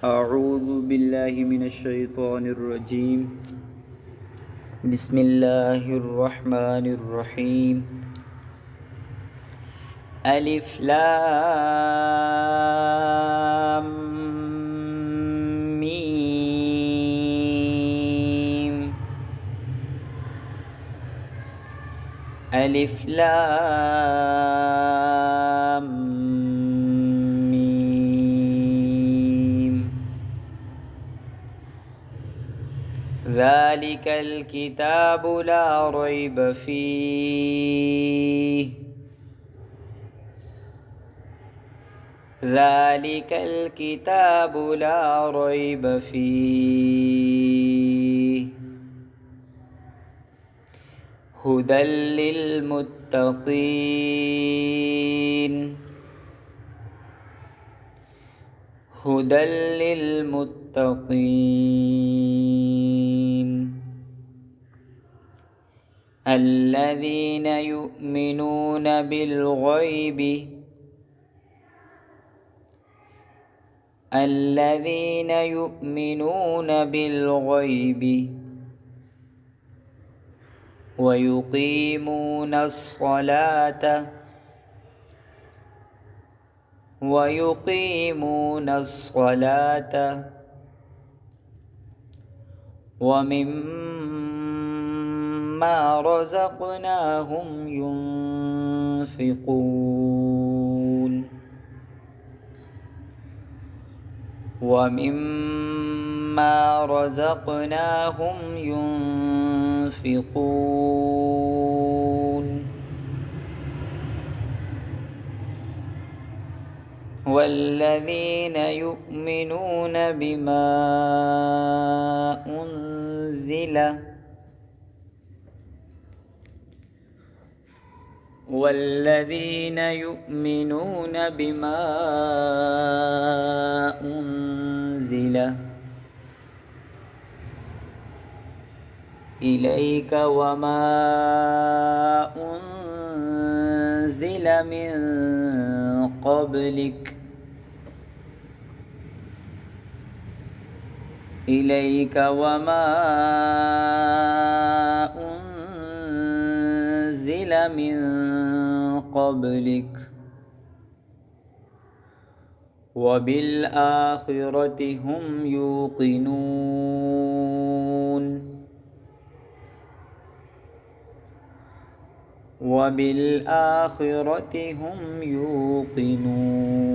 أعوذ بالله من الشيطان الرجيم. بسم الله الرحمن الرحيم. ألف لام ميم. ألف لام ميم. ذلك الكتاب لا ريب فيه. ذلك الكتاب لا ريب فيه. هدى للمتقين. هدى للمتقين الذين يؤمنون بالغيب. الذين يؤمنون بالغيب ويقيمون الصلاة ومما رزقناهم ينفقون. ومما رزقناهم ينفقون. والذين يؤمنون بما أنزل إليك وما أنزل من قبلك. إليك وما أنزل من قبلك وبالآخرة هم يوقنون. وبالآخرة هم يوقنون.